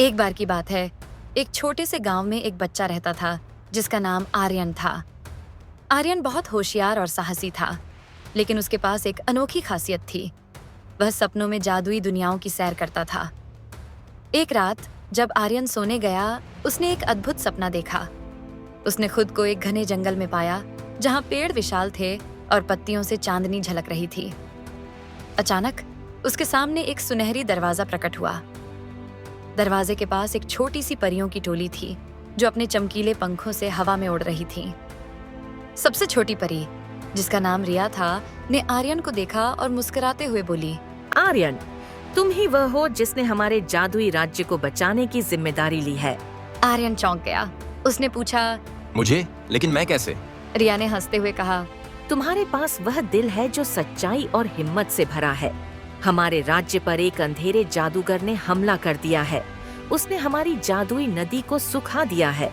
एक बार की बात है, एक छोटे से गांव में एक बच्चा रहता था जिसका नाम आर्यन था। आर्यन बहुत होशियार और साहसी था, लेकिन उसके पास एक अनोखी खासियत थी। वह सपनों में जादुई दुनियाओं की सैर करता था। एक रात जब आर्यन सोने गया, उसने एक अद्भुत सपना देखा। उसने खुद को एक घने जंगल में पाया, जहां पेड़ विशाल थे और पत्तियों से चांदनी झलक रही थी। अचानक उसके सामने एक सुनहरी दरवाजा प्रकट हुआ। दरवाजे के पास एक छोटी सी परियों की टोली थी, जो अपने चमकीले पंखों से हवा में उड़ रही थी। सबसे छोटी परी, जिसका नाम रिया था, ने आर्यन को देखा और मुस्कुराते हुए बोली, आर्यन, तुम ही वह हो जिसने हमारे जादुई राज्य को बचाने की जिम्मेदारी ली है। आर्यन चौंक गया। उसने पूछा, मुझे? लेकिन मैं कैसे? रिया ने हंसते हुए कहा, तुम्हारे पास वह दिल है जो सच्चाई और हिम्मत से भरा है। हमारे राज्य पर एक अंधेरे जादूगर ने हमला कर दिया है। उसने हमारी जादुई नदी को सुखा दिया है।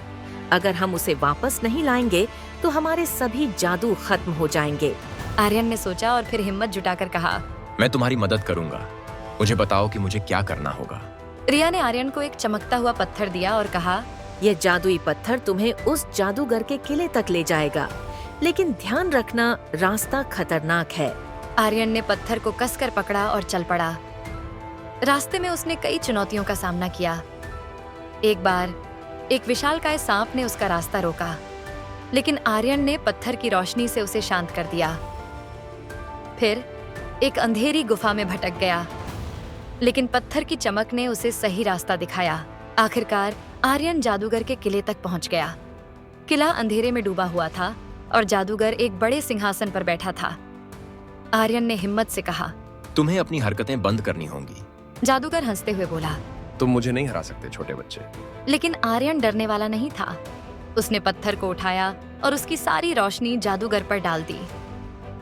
अगर हम उसे वापस नहीं लाएंगे तो हमारे सभी जादू खत्म हो जाएंगे। आर्यन ने सोचा और फिर हिम्मत जुटाकर कहा, मैं तुम्हारी मदद करूंगा। मुझे बताओ कि मुझे क्या करना होगा। रिया ने आर्यन को एक चमकता हुआ पत्थर दिया और कहा, यह जादुई पत्थर तुम्हें उस जादूगर के किले तक ले जाएगा, लेकिन ध्यान रखना, रास्ता खतरनाक है। आर्यन ने पत्थर को कसकर पकड़ा और चल पड़ा। रास्ते में उसने कई चुनौतियों का सामना किया। एक बार एक विशालकाय सांप ने उसका रास्ता रोका, लेकिन आर्यन ने पत्थर की रोशनी से उसे शांत कर दिया। फिर एक अंधेरी गुफा में भटक गया, लेकिन पत्थर की चमक ने उसे सही रास्ता दिखाया। आखिरकार आर्यन जादूगर के किले तक पहुंच गया। किला अंधेरे में डूबा हुआ था और जादूगर एक बड़े सिंहासन पर बैठा था। आर्यन ने हिम्मत से कहा, तुम्हें अपनी हरकतें बंद करनी होंगी। जादूगर हंसते हुए बोला, तुम मुझे नहीं हरा सकते छोटे बच्चे। लेकिन आर्यन डरने वाला नहीं था। उसने पत्थर को उठाया और उसकी सारी रोशनी जादूगर पर डाल दी।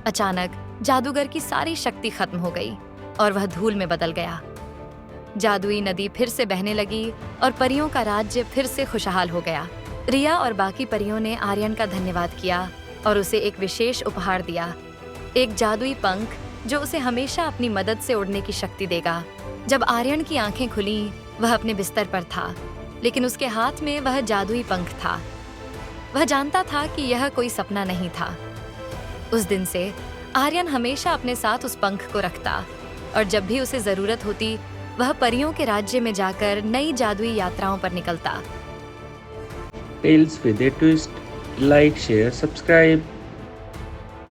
अचानक जादूगर की सारी शक्ति खत्म हो गई और वह धूल में बदल गया। जादुई नदी फिर से बहने लगी और परियों का राज्य फिर से खुशहाल हो गया। रिया और बाकी परियों ने आर्यन का धन्यवाद किया और उसे एक विशेष उपहार दिया, एक जादुई पंख जो उसे हमेशा अपनी मदद से उड़ने की शक्ति देगा। जब आर्यन की आंखें खुलीं, वह अपने बिस्तर पर था, लेकिन उसके हाथ में वह जादुई पंख था। वह जानता था कि यह कोई सपना नहीं था। उस दिन से आर्यन हमेशा अपने साथ उस पंख को रखता और जब भी उसे जरूरत होती, वह परियों के राज्य में जाकर नई जादुई यात्राओं पर निकलता। Tales with a twist. Like, share, subscribe.